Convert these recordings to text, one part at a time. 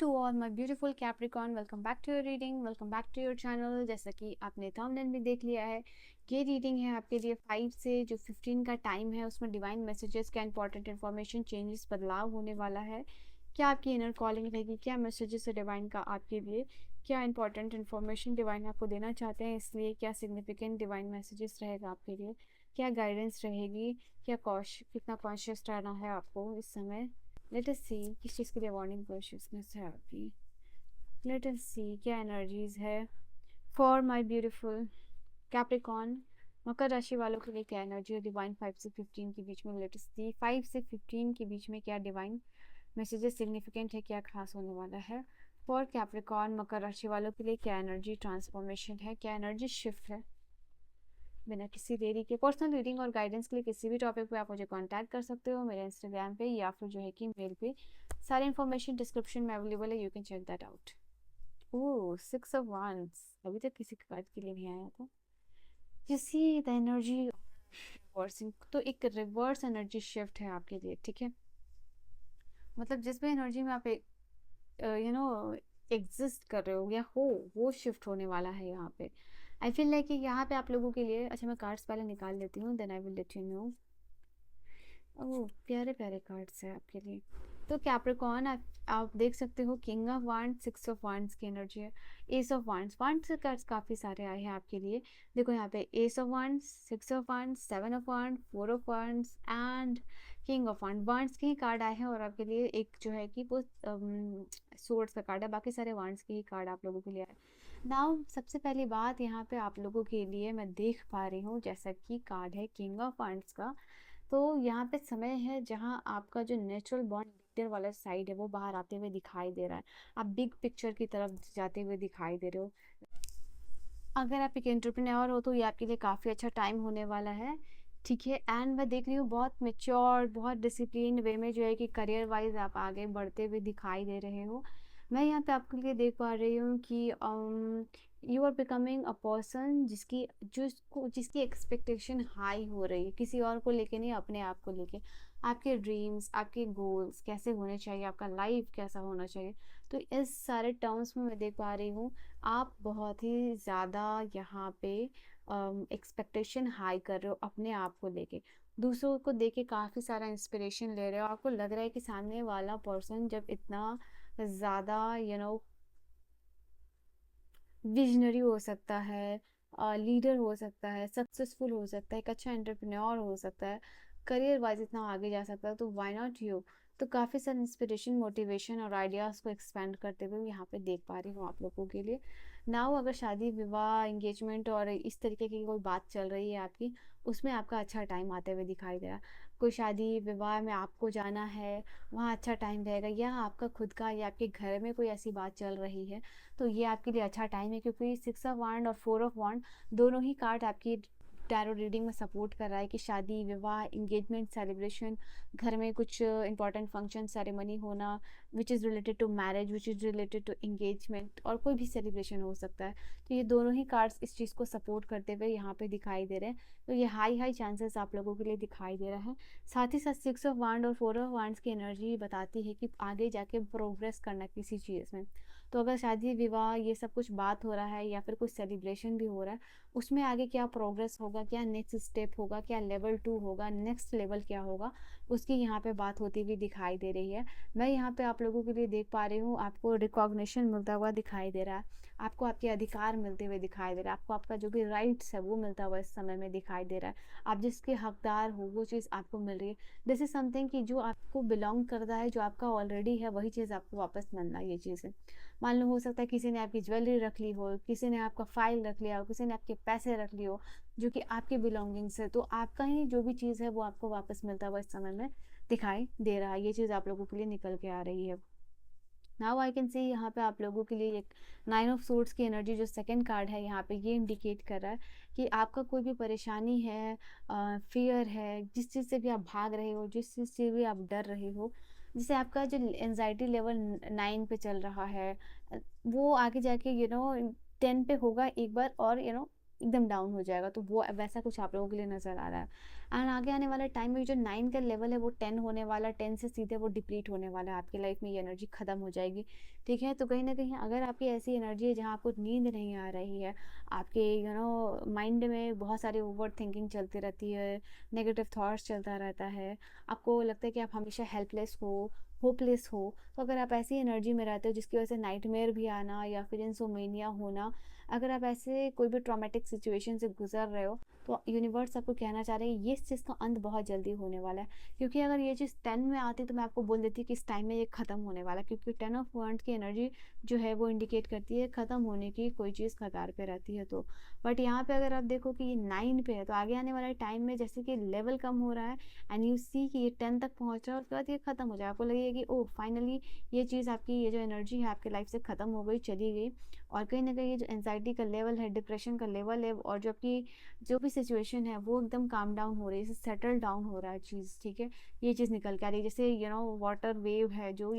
to all my beautiful Capricorn, welcome back to your reading, welcome back to your channel। जैसा कि आपने thumbnail में देख लिया है, ये रीडिंग है आपके लिए 5 से जो 15 का टाइम है, उसमें डिवाइन मैसेजेस का इंपॉर्टेंट इन्फॉर्मेशन चेंजेस बदलाव होने वाला है। क्या आपकी इनर कॉलिंग रहेगी, क्या मैसेजेस है डिवाइन का आपके लिए, क्या इंपॉर्टेंट इन्फॉर्मेशन डिवाइन आपको देना चाहते हैं, इसलिए क्या सिग्निफिकेंट डिवाइन मैसेजेस रहेगा आपके लिए, क्या गाइडेंस रहेगी, क्या कितना कॉन्शियस रहना है आपको इस समय। लेट अस सी किस चीज़ के लिए वार्निंग कॉन्शियसनेस है आपकी। लेट अस सी क्या एनर्जीज है फॉर माय ब्यूटीफुल कैप्रिकॉर्न। मकर राशि वालों के लिए क्या एनर्जी है डिवाइन 5 से 15 के बीच में। लेट अस सी 5 से 15 के बीच में क्या डिवाइन मैसेजेस सिग्निफिकेंट है, क्या खास होने वाला है फॉर कैप्रिकॉर्न। मकर राशि वालों के लिए क्या एनर्जी ट्रांसफॉर्मेशन है, क्या एनर्जी शिफ्ट है। बिना किसी देरी के पर्सनल रीडिंग और गाइडेंस के लिए किसी भी टॉपिक पे आप मुझे कांटेक्ट कर सकते हो मेरे इंस्टाग्राम पे या फिर जो है कि मेल पे। सारी इन्फॉर्मेशन डिस्क्रिप्शन में अवेलेबल है, you can check that out. Oh 6 of wands, अभी तक किसी कार्ड के लिए नहीं आया था। You see the energy reversing, तो एक रिवर्स एनर्जी शिफ्ट है आपके लिए, ठीक है। मतलब जिस भी एनर्जी में आप एग्जिस्ट कर रहे हो या हो, वो शिफ्ट होने वाला है यहाँ पे। आई फील लाइक कि यहाँ पे आप लोगों के लिए, अच्छा मैं कार्ड्स पहले निकाल लेती हूँ, then I will let you know. Oh प्यारे प्यारे कार्ड्स है आपके लिए। तो कैप्रिकॉर्न आप देख सकते हो king of wands, 6 of wands की एनर्जी है, एस ऑफ वांड्स। वांड्स के कार्ड्स काफ़ी सारे आए हैं आपके लिए। देखो यहाँ पे S of wands, 6 of wands, 7 of wands, 4 of wands and king of wands. Wands के ही कार्ड आए हैं और आपके लिए एक जो है कि वो सोर्ड्स का कार्ड है, बाकी सारे वांड्स के ही कार्ड आप लोगों के लिए आए। नाउ सबसे पहली बात यहाँ पे आप लोगों के लिए मैं देख पा रही हूँ जैसा कि कार्ड है किंग ऑफ वांड्स का। तो यहाँ पे समय है जहाँ आपका जो नेचुरल बॉर्न लीडर वाला साइड है वो बाहर आते हुए दिखाई दे रहा है। आप बिग पिक्चर की तरफ जाते हुए दिखाई दे रहे हो। अगर आप एक एंटरप्रेन्योर हो तो ये आपके लिए काफ़ी अच्छा टाइम होने वाला है, ठीक है। एंड मैं देख रही हूँ बहुत मेच्योर, बहुत डिसिप्लिन वे में जो है कि करियर वाइज आप आगे बढ़ते हुए दिखाई दे रहे हो। मैं यहाँ पे आपके लिए देख पा रही हूँ कि you are becoming a person जिसकी एक्सपेक्टेशन हाई हो रही है, किसी और को लेके नहीं, अपने आप को लेके। आपके ड्रीम्स, आपके गोल्स कैसे होने चाहिए, आपका लाइफ कैसा होना चाहिए, तो इस सारे टर्म्स में मैं देख पा रही हूँ आप बहुत ही ज़्यादा यहाँ पे एक्सपेक्टेशन हाई कर रहे हो अपने आप को लेके। दूसरों को देख के काफ़ी सारा इंस्पिरेशन ले रहे हो। आपको लग रहा है कि सामने वाला पर्सन जब इतना ज़्यादा विजनरी हो सकता है, लीडर हो सकता है, सक्सेसफुल हो सकता है, एक अच्छा एंटरप्रेन्योर हो सकता है, करियर वाइज इतना आगे जा सकता है, तो व्हाई नॉट यू। तो काफ़ी सारे इंस्पिरेशन, मोटिवेशन और आइडियाज़ को एक्सपेंड करते हुए यहाँ पे देख पा रही हूँ आप लोगों के लिए। नाउ अगर शादी विवाह एंगेजमेंट और इस तरीके की कोई बात चल रही है आपकी, उसमें आपका अच्छा टाइम आते हुए दिखाई दे रहा है। कोई शादी विवाह में आपको जाना है, वहाँ अच्छा टाइम रहेगा, या आपका खुद का या आपके घर में कोई ऐसी बात चल रही है, तो ये आपके लिए अच्छा टाइम है, क्योंकि 6 ऑफ वांड और 4 ऑफ वांड दोनों ही कार्ड आपकी टैरो रीडिंग में सपोर्ट कर रहा है कि शादी विवाह एंगेजमेंट सेलिब्रेशन, घर में कुछ इंपॉर्टेंट फंक्शन सेरेमनी होना which is related to marriage, which is related to engagement, और कोई भी सेलिब्रेशन हो सकता है। तो ये दोनों ही कार्ड्स इस चीज़ को सपोर्ट करते हुए यहाँ पे दिखाई दे रहे हैं। तो ये हाई हाई चांसेस आप लोगों के लिए दिखाई दे रहा है। साथ ही साथ 6 ऑफ वांड और 4 ऑफ वांड्स की एनर्जी बताती है कि आगे जाके प्रोग्रेस करना किसी चीज़ में। तो अगर शादी विवाह ये सब कुछ बात हो रहा है या फिर कुछ सेलिब्रेशन भी हो रहा है, उसमें आगे क्या प्रोग्रेस होगा, क्या नेक्स्ट स्टेप होगा, क्या लेवल 2 होगा, नेक्स्ट लेवल क्या होगा, उसकी यहाँ पे बात होती हुई दिखाई दे रही है। मैं यहाँ पे आप लोगों के लिए देख पा रही हूँ आपको रिकॉग्निशन मिलता हुआ दिखाई दे रहा है, आपको आपके अधिकार मिलते हुए दिखाई दे रहा है, आपको आपका जो भी राइट्स है वो मिलता हुआ इस समय में दिखाई दे रहा है। आप जिसके हकदार हो वो चीज़ आपको मिल रही है। दिस इज समथिंग कि जो आपको बिलोंग करता है, जो आपका ऑलरेडी है, वही चीज़ आपको वापस मिलना, ये चीज़ है। मान लो हो सकता है किसी ने आपकी ज्वेलरी रख ली हो, किसी ने आपका फाइल रख लिया हो, किसी ने आपके पैसे रख लिए हो जो कि आपके बिलोंगिंग्स है, तो आपका ही जो भी चीज़ है वो आपको वापस मिलता हुआ इस समय में दिखाई दे रहा है। ये चीज़ आप लोगों के लिए निकल के आ रही है। नाउ आई कैन सी यहाँ पे आप लोगों के लिए एक 9 ऑफ सोर्ड्स की एनर्जी जो सेकंड कार्ड है यहाँ पे ये इंडिकेट कर रहा है कि आपका कोई भी परेशानी है, फियर है, जिस चीज़ से भी आप भाग रहे हो, जिस चीज़ से भी आप डर रहे हो, जैसे आपका जो एनजाइटी लेवल 9 पे चल रहा है, वो आगे जाके 10 पे होगा एक बार, और एकदम डाउन हो जाएगा, तो वो वैसा कुछ आप लोगों के लिए नज़र आ रहा है। एंड आगे आने वाले टाइम में जो 9 का लेवल है वो 10 होने वाला है, 10 से सीधे वो डिप्लीट होने वाला है, आपकी लाइफ में ये एनर्जी खत्म हो जाएगी। ठीक है, तो कहीं ना कहीं अगर आपकी ऐसी एनर्जी है जहाँ आपको नींद नहीं आ रही है, आपके माइंड में बहुत सारी ओवर थिंकिंग चलती रहती है, नेगेटिव थॉट्स चलता रहता है, आपको लगता है कि आप हमेशा हेल्पलेस हो, होपलेस हो, तो अगर आप ऐसी एनर्जी में रहते हो जिसकी वजह से नाइटमेयर भी आना या फिर इंसोमेनिया होना, अगर आप ऐसे कोई भी ट्रॉमेटिक सिचुएशन से गुजर रहे हो, तो यूनिवर्स आपको कहना चाह रहे हैं ये इस चीज़ का अंत बहुत जल्दी होने वाला है। क्योंकि अगर ये चीज़ 10 में आती तो मैं आपको बोल देती कि इस टाइम में ये ख़त्म होने वाला है, क्योंकि 10 ऑफ वंड की एनर्जी जो है वो इंडिकेट करती है ख़त्म होने की, कोई चीज़ कगार पे रहती है तो। बट यहाँ पे अगर आप देखो कि ये 9 पे है, तो आगे आने वाले टाइम में जैसे कि लेवल कम हो रहा है एंड यू सी कि ये 10 तक पहुँच रहा है, उसके बाद ये ख़त्म हो जाएगा, आपको लगेगा कि ओह फाइनली ये चीज़ आपकी, ये जो एनर्जी है आपकी लाइफ से ख़त्म हो गई, चली गई। और कहीं ना कहीं ये जो एनजाइटी का लेवल है, डिप्रेशन का लेवल है, और जो आपकी जो भी सिचुएशन है वो एकदम काम डाउन हो रही है, सेटल डाउन हो रहा है चीज़। ठीक है, ये चीज़ निकल के आ रही है, जैसे वाटर वेव है जो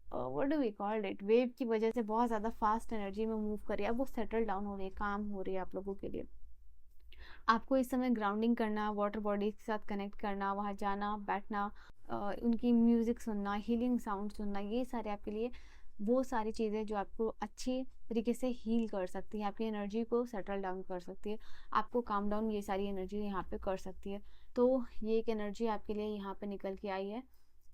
what do we called it, wave की वजह से बहुत ज़्यादा फास्ट एनर्जी में मूव कर रही है, अब वो सेटल डाउन हो रही है, काम हो रही है आप लोगों के लिए। आपको इस समय ग्राउंडिंग करना, वाटर बॉडी के साथ कनेक्ट करना, वहाँ जाना बैठना, उनकी म्यूज़िक सुनना, हीलिंग साउंड सुनना, ये सारे आपके लिए वो सारी चीज़ें जो आपको अच्छी तरीके से हील कर सकती है, आपकी एनर्जी को सेटल डाउन कर सकती है, आपको काम डाउन, ये सारी एनर्जी यहाँ पे कर सकती है। तो ये एक एनर्जी आपके लिए यहाँ पे निकल के आई है।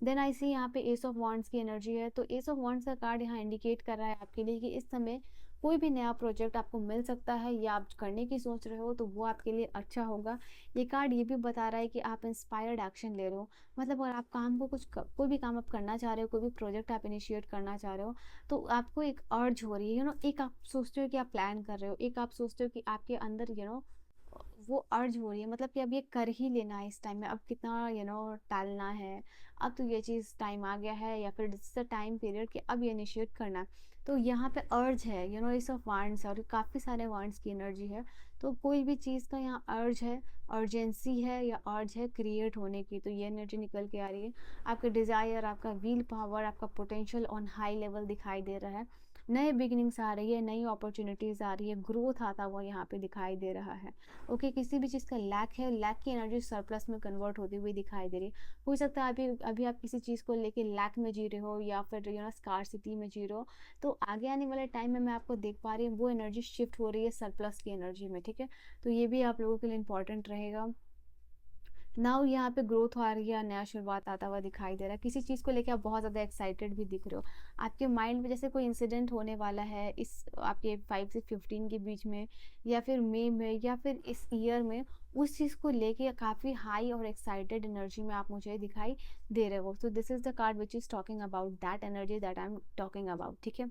देन आई सी यहाँ पे एस ऑफ वॉन्ड्स की एनर्जी है, तो एस ऑफ वॉन्ड्स का कार्ड यहाँ इंडिकेट कर रहा है आपके लिए कि इस समय कोई भी नया प्रोजेक्ट आपको मिल सकता है या आप करने की सोच रहे हो तो वो आपके लिए अच्छा होगा। ये कार्ड ये भी बता रहा है कि आप इंस्पायर्ड एक्शन ले रहे हो, मतलब अगर आप काम को कोई भी काम आप करना चाह रहे हो, कोई भी प्रोजेक्ट आप इनिशिएट करना चाह रहे हो, तो आपको एक अर्ज हो रही है, एक आप सोचते हो कि आप प्लान कर रहे हो, एक आप सोचते हो कि आपके अंदर वो अर्ज हो रही है, मतलब कि अब ये कर ही लेना है इस टाइम में, अब कितना टालना है, अब तो ये चीज़ टाइम आ गया है, या फिर दिस द टाइम पीरियड कि अब ये इनिशिएट करना है। तो यहाँ पे अर्ज है, इस ऑफ वांड्स है, और काफ़ी सारे वांड्स की एनर्जी है, तो कोई भी चीज़ का यहाँ अर्ज है, अर्जेंसी है या अर्ज है क्रिएट होने की, तो ये एनर्जी निकल के आ रही है। आपका डिज़ायर, आपका विल पावर, आपका पोटेंशियल ऑन हाई लेवल दिखाई दे रहा है, नए बिगिनिंग्स आ रही है, नई अपॉर्चुनिटीज़ आ रही है, ग्रोथ आता हुआ यहाँ पे दिखाई दे रहा है। ओके, किसी भी चीज़ का लैक है, लैक की एनर्जी सरप्लस में कन्वर्ट होती हुई दिखाई दे रही है। हो सकता है अभी अभी आप किसी चीज़ को लेके लैक में जी रहे हो या फिर स्कार्सिटी में जी रहे हो, तो आगे आने वाले टाइम में मैं आपको देख पा रही हूँ वो एनर्जी शिफ्ट हो रही है सरप्लस की एनर्जी में। ठीक है, तो ये भी आप लोगों के लिए इंपॉर्टेंट रहेगा। नाउ यहाँ पे ग्रोथ आ रही है, नया शुरुआत आता हुआ दिखाई दे रहा है, किसी चीज़ को लेके आप बहुत ज़्यादा एक्साइटेड भी दिख रहे हो, आपके माइंड में जैसे कोई इंसिडेंट होने वाला है इस आपके 5 से 15 के बीच में, या फिर मई में, या फिर इस ईयर में, उस चीज़ को लेके काफ़ी हाई और एक्साइटेड एनर्जी में आप मुझे दिखाई दे रहे हो। So this is the card which is talking about that energy that I am talking about. ठीक है,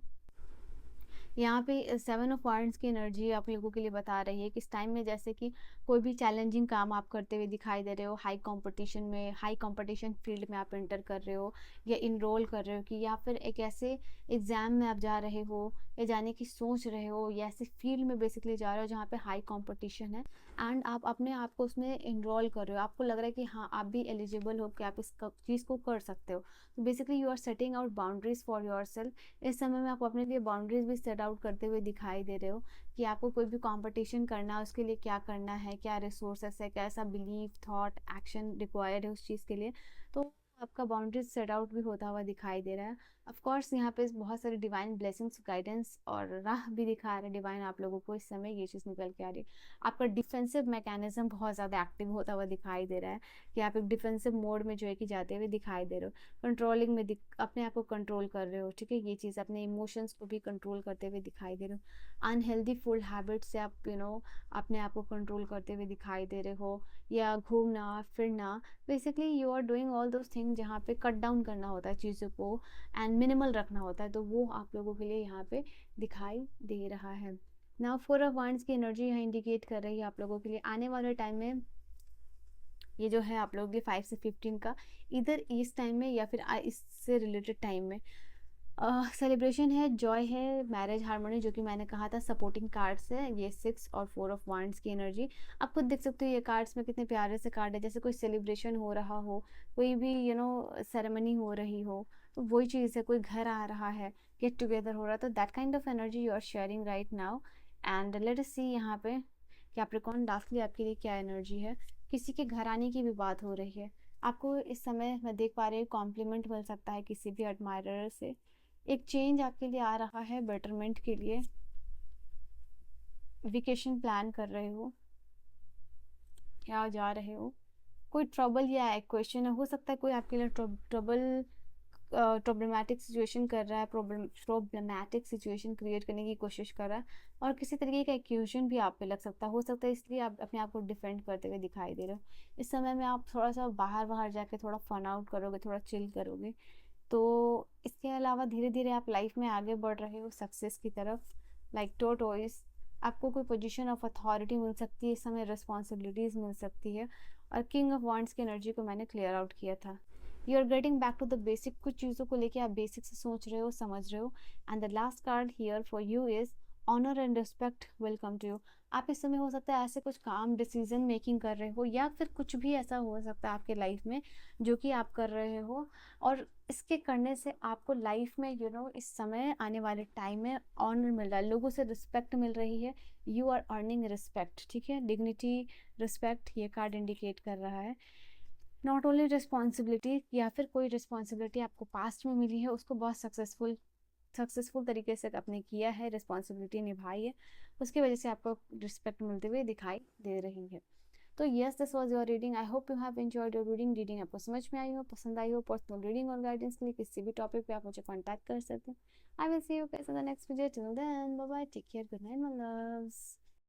यहाँ पे 7 ऑफ वांड्स की एनर्जी आप लोगों के लिए बता रही है कि इस टाइम में जैसे कि कोई भी चैलेंजिंग काम आप करते हुए दिखाई दे रहे हो, हाई कंपटीशन फील्ड में आप एंटर कर रहे हो या इनरोल कर रहे हो, कि या फिर एक ऐसे एग्ज़ाम में आप जा रहे हो या जाने की सोच रहे हो, या ऐसे फील्ड में बेसिकली जा रहे हो जहाँ पे हाई कंपटीशन है, एंड आप अपने आप को उसमें इनरोल कर रहे हो, आपको लग रहा है कि हाँ आप भी एलिजिबल हो कि आप इस चीज़ को कर सकते हो। तो basically you are setting out boundaries for your self. इस समय में आप अपने लिए बाउंड्रीज भी सेट आउट करते हुए दिखाई दे रहे हो कि आपको कोई भी कंपटीशन करना है, उसके लिए क्या करना है, क्या रिसोर्सेस है, कैसा बिलीव, थॉट, एक्शन रिक्वायर्ड है उस चीज़ के लिए, तो आपका बाउंड्रीज सेट आउट भी होता हुआ दिखाई दे रहा है। ऑफ कोर्स यहाँ पे बहुत सारे डिवाइन ब्लेसिंग्स, गाइडेंस और राह भी दिखा रहे हैं डिवाइन आप लोगों को, इस समय ये चीज़ निकल के आ रही है। आपका डिफेंसिव मैकेनिज्म बहुत ज़्यादा एक्टिव होता हुआ दिखाई दे रहा है, कि आप एक डिफेंसिव मोड में जो है कि जाते हुए दिखाई दे रहे हो, कंट्रोलिंग में अपने आप को कंट्रोल कर रहे हो। ठीक है, ये चीज़ अपने इमोशंस को भी कंट्रोल करते हुए दिखाई दे रहे हो, अनहेल्दी फूड हैबिट से आप अपने आप को कंट्रोल करते हुए दिखाई दे रहे हो, या घूमना फिरना, basically you are doing all those thing जहाँ पे कट डाउन करना होता है चीज़ों को एंड मिनिमल रखना होता है, तो वो आप लोगों के लिए यहाँ पे दिखाई दे रहा है। नाउ 4 ऑफ वांड्स की एनर्जी यहाँ इंडिकेट कर रही है आप लोगों के लिए आने वाले टाइम में, ये जो है आप लोगों के 5 से 15 का, इधर इस टाइम में या फिर इससे रिलेटेड टाइम में सेलिब्रेशन है, जॉय है, मैरिज हार्मनी, जो कि मैंने कहा था सपोर्टिंग कार्ड्स है, ये 6 और 4 ऑफ वांड्स की एनर्जी। आप खुद देख सकते हो ये कार्ड्स में कितने प्यारे से कार्ड है, जैसे कोई सेलिब्रेशन हो रहा हो, कोई भी सेरेमनी हो रही हो, तो वही चीज़ है, कोई घर आ रहा है, गेट टुगेदर हो रहा है, तो that kind of energy you are sharing right now and let us see यहाँ पे कैप्रिकॉर्न लास्टली आपके लिए क्या एनर्जी है। किसी के घर आने की भी बात हो रही है आपको इस समय, मैं देख पा रही हूँ कॉम्प्लीमेंट मिल सकता है किसी भी एडमायरर से, एक चेंज आपके लिए आ रहा है बेटरमेंट के लिए, वेकेशन प्लान कर रहे हो या जा रहे हो, कोई ट्रबल या क्वेश्चन हो सकता है, कोई आपके लिए प्रॉब्लमैटिक सिचुएशन कर रहा है, प्रॉब्लमैटिक सिचुएशन क्रिएट करने की कोशिश कर रहा है, और किसी तरीके का एक्यूजन भी आप पे लग सकता है, हो सकता है इसलिए आप अपने आप को डिफेंड करते हुए दिखाई दे रहे हो। इस समय में आप थोड़ा सा बाहर बाहर जाके थोड़ा फन आउट करोगे, थोड़ा चिल करोगे। तो इसके अलावा धीरे धीरे आप लाइफ में आगे बढ़ रहे हो सक्सेस की तरफ, लाइक टोटोइस। आपको कोई पोजीशन ऑफ अथॉरिटी मिल सकती है इस समय, रिस्पॉन्सिबिलिटीज मिल सकती है। और किंग ऑफ वॉन्ड्स की एनर्जी को मैंने क्लियर आउट किया था। You are getting back to the basic, कुछ चीज़ों को लेके आप बेसिक से सोच रहे हो, समझ रहे हो। And the last card here for you is honour and respect will come to you. आप इस समय हो सकता है ऐसे कुछ काम डिसीजन मेकिंग कर रहे हो, या फिर कुछ भी ऐसा हो सकता है आपके लाइफ में जो कि आप कर रहे हो, और इसके करने से आपको लाइफ में इस समय आने वाले टाइम में ऑनर मिल रहा है, लोगों से रिस्पेक्ट मिल रही है। यू आर अर्निंग रिस्पेक्ट, ठीक है, डिग्निटी, रिस्पेक्ट, ये कार्ड इंडिकेट कर रहा है। नॉट ओनली रिस्पॉन्सिबिलिटी, या फिर कोई रिस्पॉन्सिबिलिटी आपको पास्ट में मिली है उसको बहुत सक्सेसफुल तरीके से आपने किया है, रिस्पॉन्सिबिलिटी निभाई है, उसकी वजह से आपको रिस्पेक्ट मिलते हुए दिखाई दे रही है। तो yes, this was your reading. I hope you have enjoyed your reading. Reading आपको समझ में आई हो, पसंद आई हो। पर्सनल रीडिंग और गाइडेंस के लिए किसी भी टॉपिक पे आप मुझे कांटेक्ट कर सकते हैं। I will see you guys in the next video. Till then bye bye, take care, good night my loves.